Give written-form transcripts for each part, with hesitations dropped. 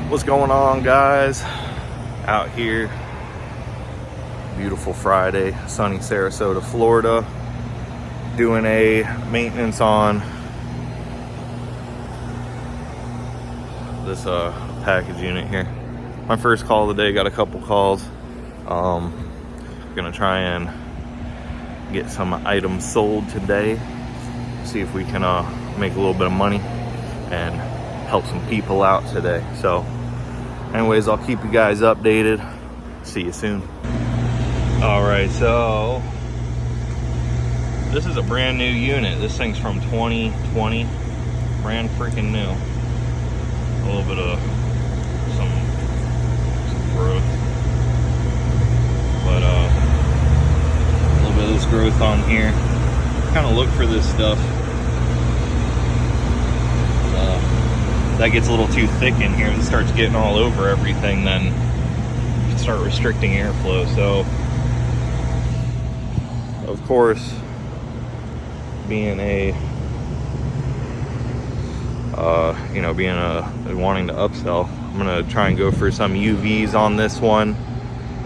What's going on, guys? Out here, beautiful Friday, sunny Sarasota, Florida, doing a maintenance on this package unit here. My first call of the day, got a couple calls. Gonna try and get some items sold today, see if we can make a little bit of money and help some people out today. So anyways, I'll keep you guys updated. See you soon. All right, so this is a brand new unit. This thing's from 2020, brand freaking new. A little bit of some growth, but a little bit of this growth on here. Kind of look for this stuff. That gets a little too thick in here and starts getting all over everything, then you can start restricting airflow. So, of course, being wanting to upsell, I'm gonna try and go for some UVs on this one.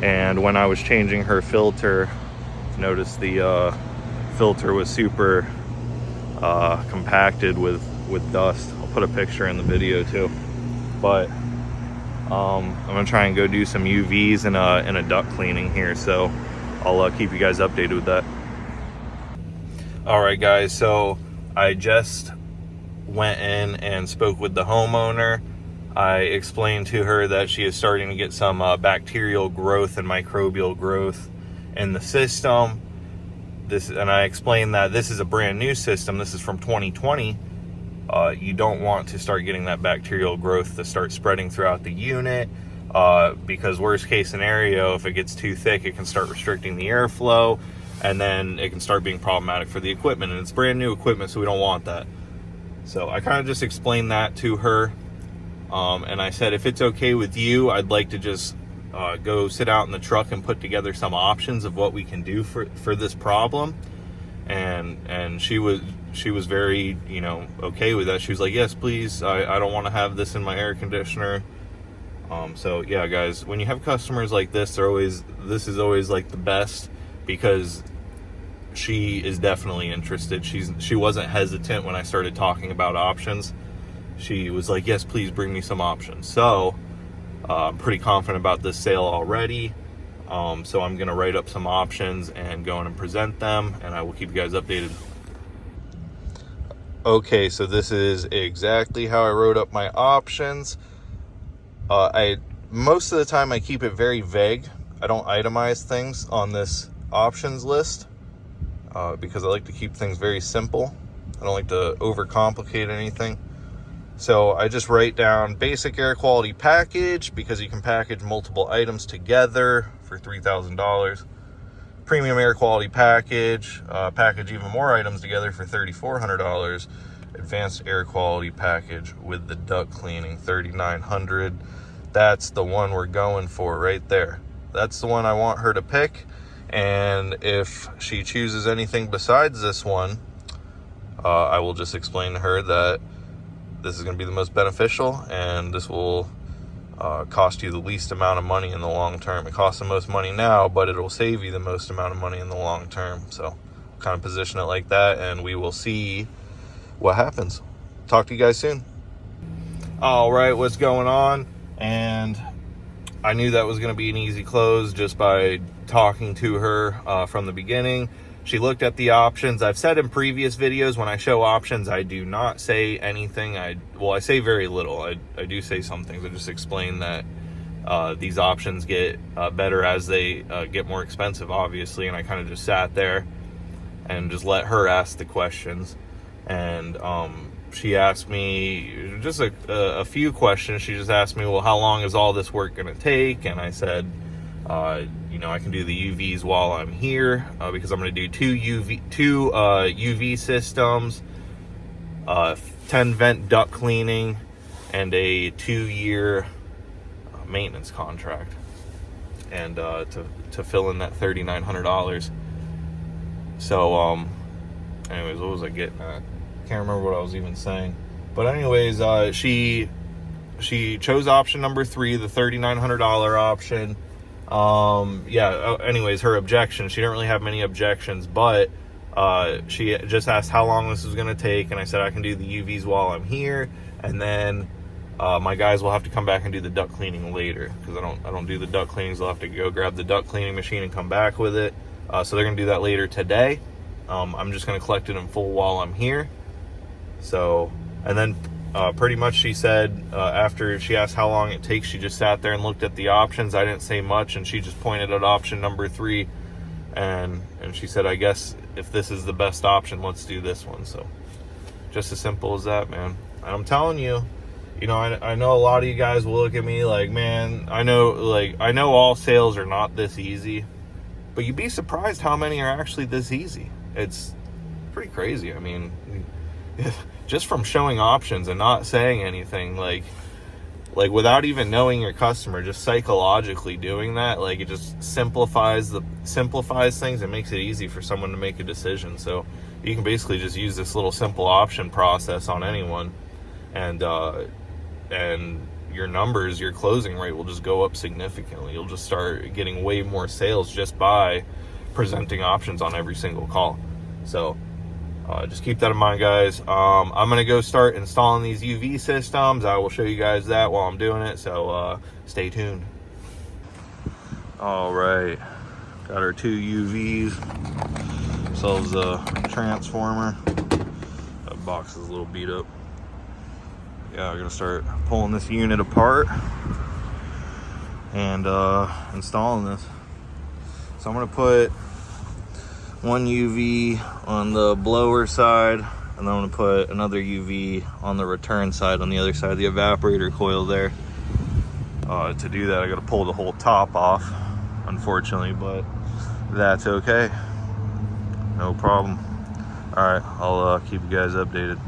And when I was changing her filter, noticed the filter was super compacted with dust. Put a picture in the video too, but I'm gonna try and go do some UVs and a duct cleaning here, so I'll keep you guys updated with that. All right, guys, so I just went in and spoke with the homeowner. I explained to her that she is starting to get some bacterial growth and microbial growth in the system. And I explained that this is a brand new system. This is from 2020. You don't want to start getting that bacterial growth to start spreading throughout the unit, because worst case scenario, if it gets too thick, it can start restricting the airflow, and then it can start being problematic for the equipment. And it's brand new equipment, so we don't want that. So I kind of just explained that to her, and I said, if it's okay with you, I'd like to just go sit out in the truck and put together some options of what we can do for this problem. And she was very, okay with that. She was like, yes, please. I don't want to have this in my air conditioner. So yeah, guys, when you have customers like this, this is always like the best, because she is definitely interested. She wasn't hesitant when I started talking about options. She was like, yes, please bring me some options. So I'm pretty confident about this sale already. So I'm going to write up some options and go in and present them, and I will keep you guys updated. Okay, so this is exactly how I wrote up my options. Most of the time I keep it very vague. I don't itemize things on this options list, because I like to keep things very simple. I don't like to overcomplicate anything. So I just write down basic air quality package, because you can package multiple items together for $3,000. Premium air quality package, package even more items together for $3,400. Advanced air quality package with the duct cleaning, $3,900. That's the one we're going for right there. That's the one I want her to pick. And if she chooses anything besides this one, I will just explain to her that this is going to be the most beneficial, and this will cost you the least amount of money in the long term. It costs the most money now, but it'll save you the most amount of money in the long term. So kind of position it like that, and we will see what happens. Talk to you guys soon. All right, what's going on? And I knew that was going to be an easy close just by talking to her from the beginning. She looked at the options. I've said in previous videos, when I show options, I do not say anything. I say very little. I do say some things. I just explain that these options get better as they get more expensive, obviously. And I kind of just sat there and just let her ask the questions. And she asked me just a few questions. She just asked me, well, how long is all this work going to take? And I said, I can do the UVs while I'm here, because I'm going to do two UV systems, 10 vent duct cleaning, and a 2-year maintenance contract, and to fill in that $3,900. So anyways, what was I getting at? Can't remember what I was even saying. But anyways, she she chose option number 3, the $3,900 option. Yeah, anyways, her objection, she didn't really have many objections, but she just asked how long this was going to take, and I said I can do the UVs while I'm here, and then my guys will have to come back and do the duct cleaning later, because I don't do the duct cleanings. They'll have to go grab the duct cleaning machine and come back with it. So they're going to do that later today. I'm just going to collect it in full while I'm here. So, and then pretty much she said, after she asked how long it takes, she just sat there and looked at the options. I didn't say much, and she just pointed at option number 3, and she said, I guess if this is the best option, let's do this one. So just as simple as that, man. And I'm telling you, you know, I know a lot of you guys will look at me like, man, I know all sales are not this easy, but you'd be surprised how many are actually this easy. It's pretty crazy. I mean, just from showing options and not saying anything, like without even knowing your customer, just psychologically doing that, like, it just simplifies things and makes it easy for someone to make a decision. So you can basically just use this little simple option process on anyone, and your numbers, your closing rate will just go up significantly. You'll just start getting way more sales just by presenting options on every single call. So just keep that in mind, guys. I'm gonna go start installing these UV systems. I will show you guys that while I'm doing it, so stay tuned. All right, got our 2 UVs, ourselves a transformer. That box is a little beat up. Yeah, we're gonna start pulling this unit apart and installing this. So I'm gonna put 1 UV on the blower side, and then I'm gonna put another UV on the return side, on the other side of the evaporator coil there. To do that, I gotta pull the whole top off, unfortunately, but that's okay. No problem. All right, I'll keep you guys updated.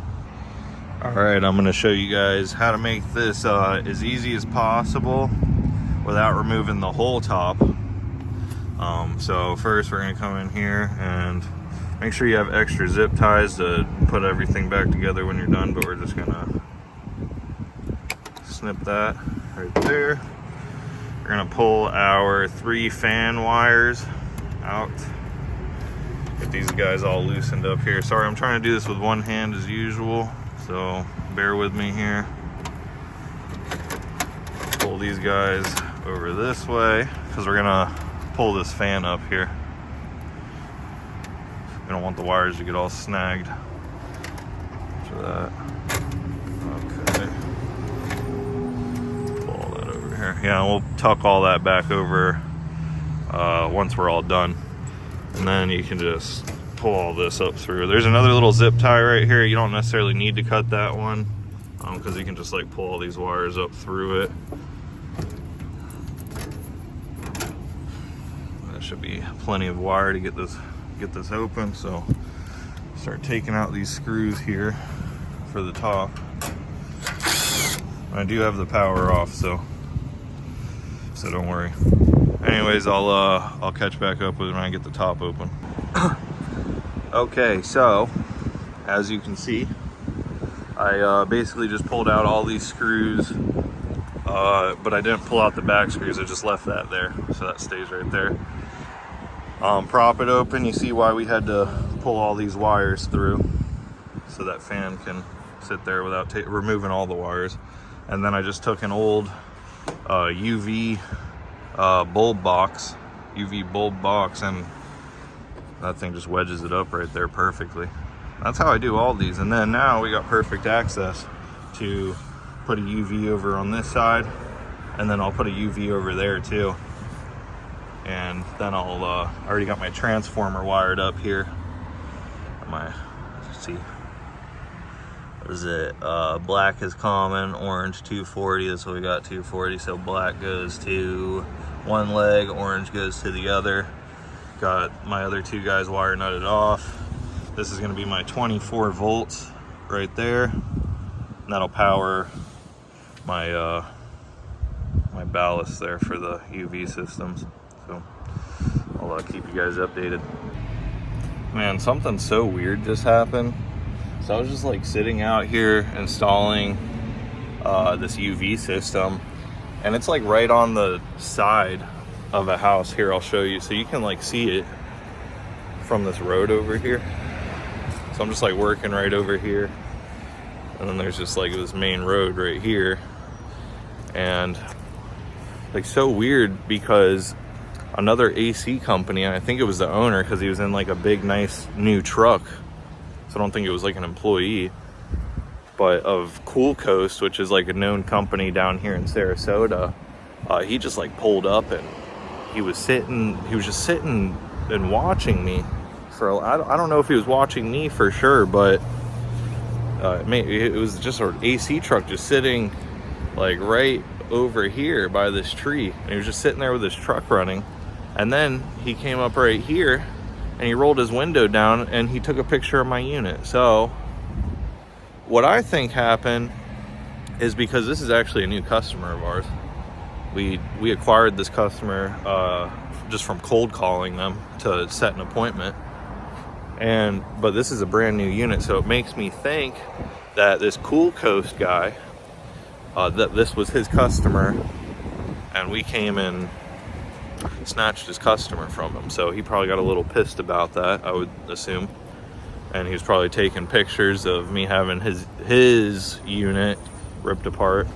All right, I'm gonna show you guys how to make this as easy as possible without removing the whole top. So first we're gonna come in here and make sure you have extra zip ties to put everything back together when you're done, but we're just gonna snip that right there. We're gonna pull our 3 fan wires out. Get these guys all loosened up here. Sorry, I'm trying to do this with one hand as usual, so bear with me here. Pull these guys over this way, because we're gonna pull this fan up here. We don't want the wires to get all snagged. For that. Okay. Pull all that over here. Yeah, we'll tuck all that back over once we're all done. And then you can just pull all this up through. There's another little zip tie right here. You don't necessarily need to cut that one, because you can just like pull all these wires up through it. Should be plenty of wire to get this open. So start taking out these screws here for the top. I do have the power off, so don't worry. Anyways, I'll catch back up with when I get the top open. Okay, so as you can see, I basically just pulled out all these screws, but I didn't pull out the back screws. I just left that there, so that stays right there. Prop it open. You see why we had to pull all these wires through, so that fan can sit there without removing all the wires. And then I just took an old UV bulb box, and that thing just wedges it up right there perfectly. That's how I do all these. And then now we got perfect access to put a UV over on this side, and then I'll put a UV over there too. And then I already got my transformer wired up here. Let's see, what is it? Black is common, orange 240. That's what we got, 240. So black goes to one leg, orange goes to the other. Got my other 2 guys wire nutted off. This is gonna be my 24 volts right there. And that'll power my my ballast there for the UV systems. So I'll keep you guys updated. Man, something so weird just happened. So I was just like sitting out here installing this UV system, and it's like right on the side of a house. Here, I'll show you, so you can like see it from this road over here. So I'm just like working right over here, and then there's just like this main road right here. And like, so weird, because another AC company, and I think it was the owner, because he was in like a big nice new truck, so I don't think it was like an employee, but of Cool Coast, which is like a known company down here in Sarasota, he just like pulled up, and he was just sitting and watching me for, I don't know if he was watching me for sure, but it was just an AC truck just sitting like right over here by this tree, and he was just sitting there with his truck running. And then he came up right here and he rolled his window down and he took a picture of my unit. So what I think happened is, because this is actually a new customer of ours, we acquired this customer just from cold calling them to set an appointment. But this is a brand new unit, so it makes me think that this Cool Coast guy, that this was his customer, and we came and snatched his customer from him. So he probably got a little pissed about that, I would assume, and he was probably taking pictures of me having his unit ripped apart.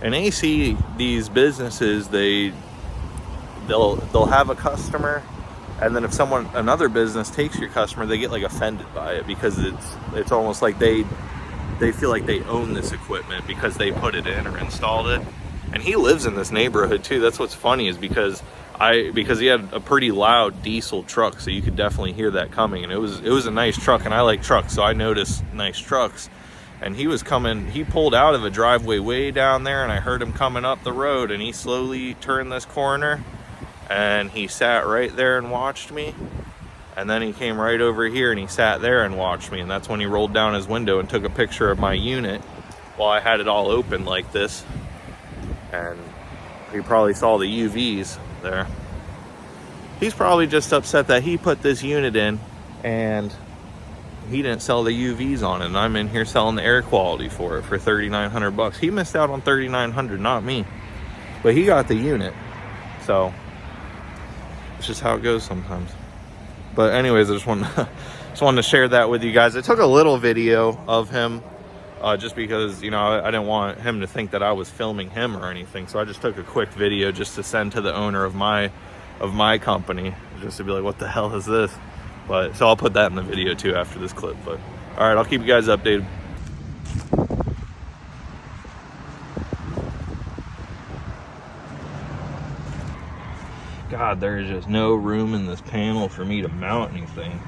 And AC, these businesses, they'll have a customer, and then if another business takes your customer, they get like offended by it, because it's almost like they feel like they own this equipment because they put it in or installed it. And he lives in this neighborhood too. That's what's funny, is because he had a pretty loud diesel truck, so you could definitely hear that coming. And it was a nice truck, and I like trucks, so I noticed nice trucks. And he pulled out of a driveway way down there, and I heard him coming up the road, and he slowly turned this corner, and he sat right there and watched me. And then he came right over here and he sat there and watched me, and that's when he rolled down his window and took a picture of my unit while I had it all open like this. And he probably saw the UVs there. He's probably just upset that he put this unit in and he didn't sell the UVs on it, and I'm in here selling the air quality for it for $3,900. He missed out on $3,900, not me, but he got the unit. So it's just how it goes sometimes. But anyways, I just wanted to share that with you guys. I took a little video of him just because, you know, I didn't want him to think that I was filming him or anything. So I just took a quick video just to send to the owner of my company, just to be like, what the hell is this? But so I'll put that in the video too after this clip. But all right, I'll keep you guys updated. God, there is just no room in this panel for me to mount anything.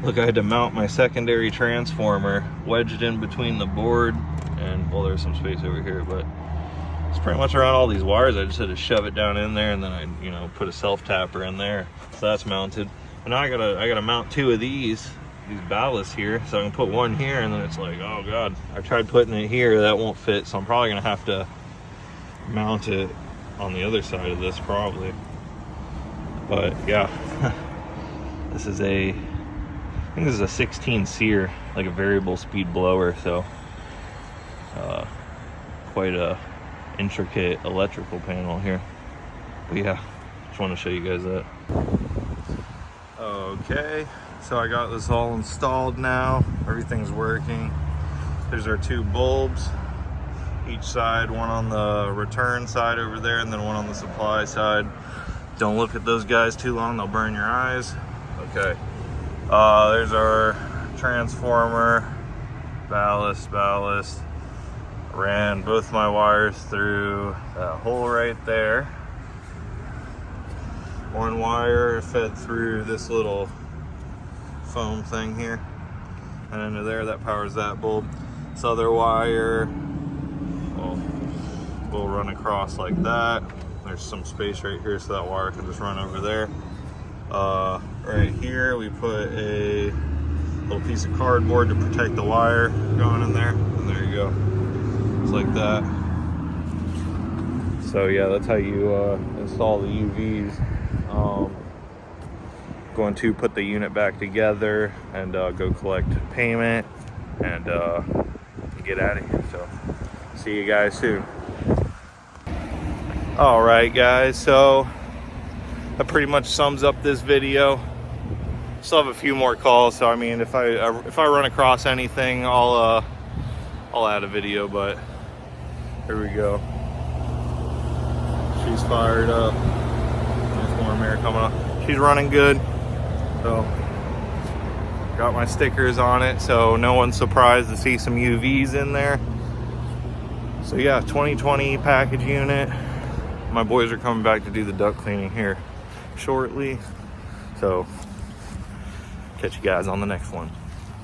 Look, I had to mount my secondary transformer wedged in between the board, and well, there's some space over here, but it's pretty much around all these wires. I just had to shove it down in there, and then I, you know, put a self tapper in there, so that's mounted. And now I gotta mount two of these ballasts here, so I can put one here, and then it's like, oh god, I tried putting it here, that won't fit, so I'm probably gonna have to mount it on the other side of this probably. But yeah, this is I think this is a 16 SEER, like a variable speed blower, so quite a intricate electrical panel here. But yeah, just want to show you guys that. Okay, so I got this all installed now. Everything's working. There's our two bulbs, each side, one on the return side over there, and then one on the supply side. Don't look at those guys too long, they'll burn your eyes. Okay, there's our transformer, ballast. Ran both my wires through that hole right there. One wire fed through this little foam thing here, and into there, that powers that bulb. This other wire will run across like that. There's some space right here, so that wire can just run over there. Right here, we put a little piece of cardboard to protect the wire going in there, and there you go. It's like that. So yeah, that's how you install the UVs. Going to put the unit back together and go collect payment and get out of here. So See you guys soon. All right, guys, so that pretty much sums up this video. Still have a few more calls, so I mean, if I run across anything, I'll add a video. But here we go. She's fired up. There's warm air coming up. She's running good. So got my stickers on it, so no one's surprised to see some UVs in there. So yeah, 2020 package unit. My boys are coming back to do the duct cleaning here shortly. So catch you guys on the next one.